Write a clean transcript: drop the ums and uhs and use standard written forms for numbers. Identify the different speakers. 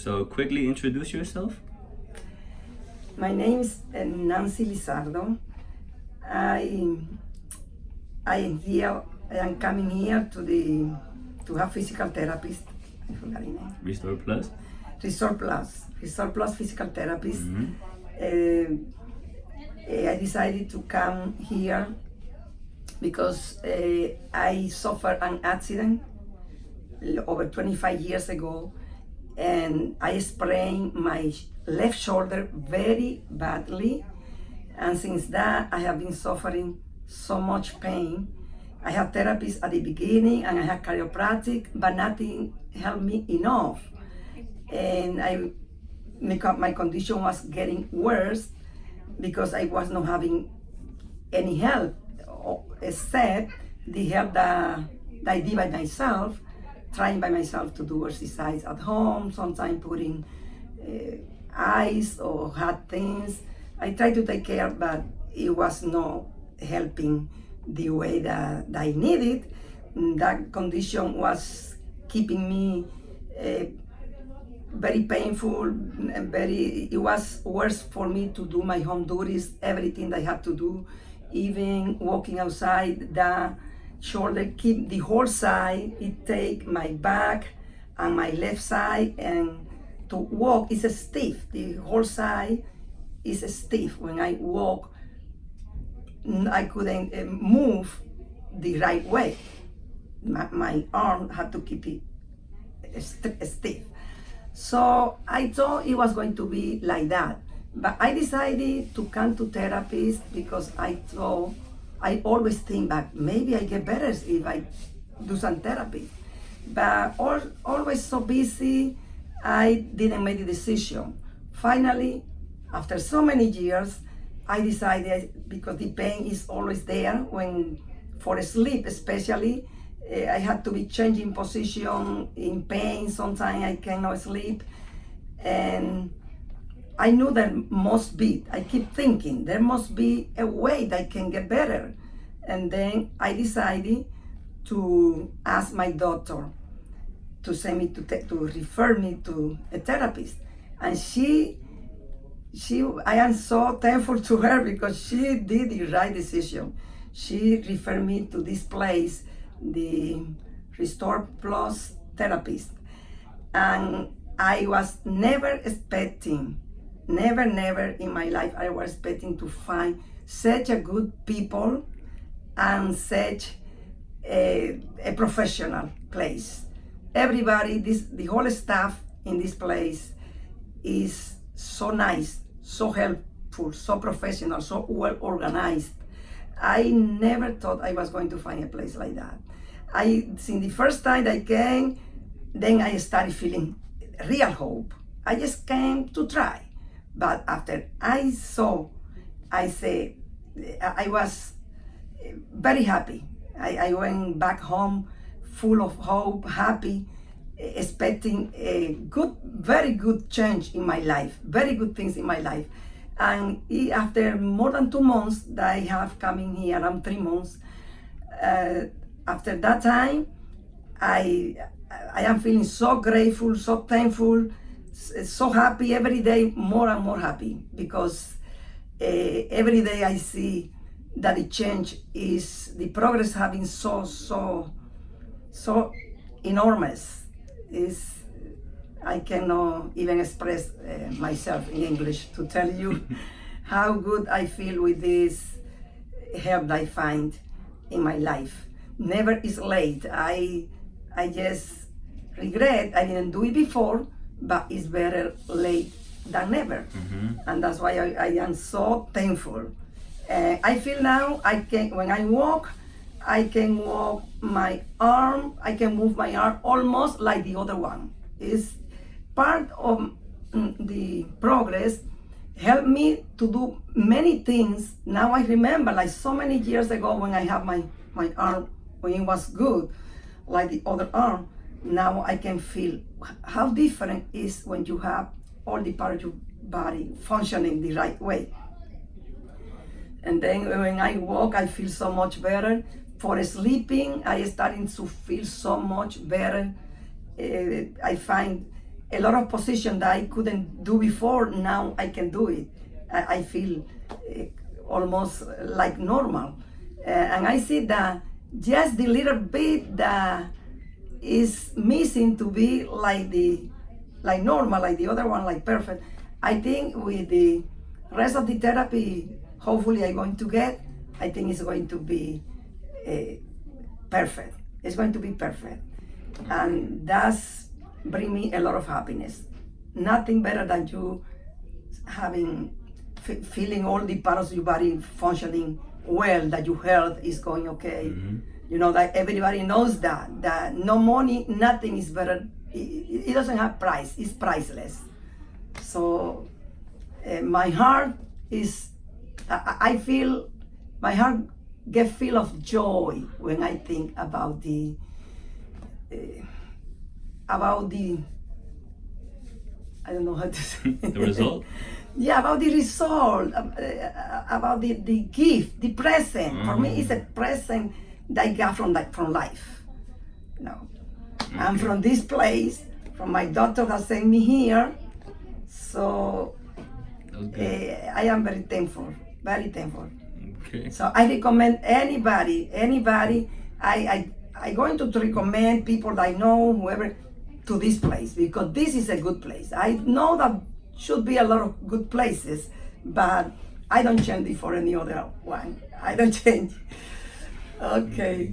Speaker 1: So quickly introduce yourself.
Speaker 2: My name is Nancy Lizardo. I I am coming here to have physical therapist. I forgot the name.
Speaker 1: Restore Plus.
Speaker 2: Restore Plus physical therapist. I decided to come here because I suffered an accident over 25 years ago, and I sprained my left shoulder very badly, and since that I have been suffering so much pain. I had therapists at the beginning and I had chiropractic, but nothing helped me enough, and my condition was getting worse because I was not having any help except the help that I did by myself, trying by myself to do exercise at home, sometimes putting ice or hot things. I tried to take care, but it was not helping the way that I needed. That condition was keeping me very painful and it was worse for me to do my home duties, everything I had to do, even walking outside. The shoulder keep the whole side, it take my back and my left side, and to walk is stiff. The whole side is stiff. When I walk, I couldn't move the right way. My arm had to keep it stiff. So I thought it was going to be like that. But I decided to come to therapist because I thought, I always think that maybe I get better if I do some therapy. But always so busy, I didn't make the decision. Finally, after so many years, I decided, because the pain is always there when, for sleep especially, I had to be changing position in pain. Sometimes I cannot sleep. And I knew there must be, I keep thinking, there must be a way that I can get better. And then I decided to ask my doctor to send me to refer me to a therapist. And I am so thankful to her because she did the right decision. She referred me to this place, the Restore Plus therapist. And I was never expecting, never in my life, I was expecting to find such a good people and such a professional place. Everybody, the whole staff in this place is so nice, so helpful, so professional, so well organized. I never thought I was going to find a place like that. Since the first time I came, then I started feeling real hope. I just came to try. But after I saw, I was very happy. I went back home full of hope, happy, expecting a very good change in my life, very good things in my life. And after more than 2 months that I have coming here, around 3 months, after that time, I am feeling so grateful, so thankful, so happy every day, more and more happy, because every day I see that the change is, the progress having so enormous. I cannot even express myself in English to tell you how good I feel with this help that I find in my life. Never is late. I just regret I didn't do it before, but it's better late than never. And that's why I am so thankful. I feel now when I walk, I can walk my arm, I can move my arm almost like the other one. It's part of the progress, helped me to do many things. Now I remember, like so many years ago when I had my arm, when it was good, like the other arm, now I can feel how different it is when you have all the part of your body functioning the right way. And then when I walk, I feel so much better. For sleeping, I starting to feel so much better. I find a lot of position that I couldn't do before, now I can do it. I feel almost like normal. And I see that just the little bit that is missing to be like normal, like the other one, like perfect. I think with the rest of the therapy, hopefully I'm going to get, I think it's going to be perfect. It's going to be perfect. And that's bring me a lot of happiness. Nothing better than you having, feeling all the parts of your body functioning well, that your health is going okay.
Speaker 1: Mm-hmm.
Speaker 2: You know, that everybody knows that no money, nothing is better. It doesn't have price, it's priceless. So my heart is, I feel, my heart get full of joy when I think about the I don't know how to say
Speaker 1: The result?
Speaker 2: Yeah, about the result, about the gift, the present. For me, it's a present that I got from life. You know, I'm from this place, from my doctor that sent me here. So I am very thankful, very thankful.
Speaker 1: Okay.
Speaker 2: So I recommend anybody, I'm going to recommend people that I know, whoever, to this place, because this is a good place. I know that should be a lot of good places, but I don't change it for any other one. I don't change. Okay.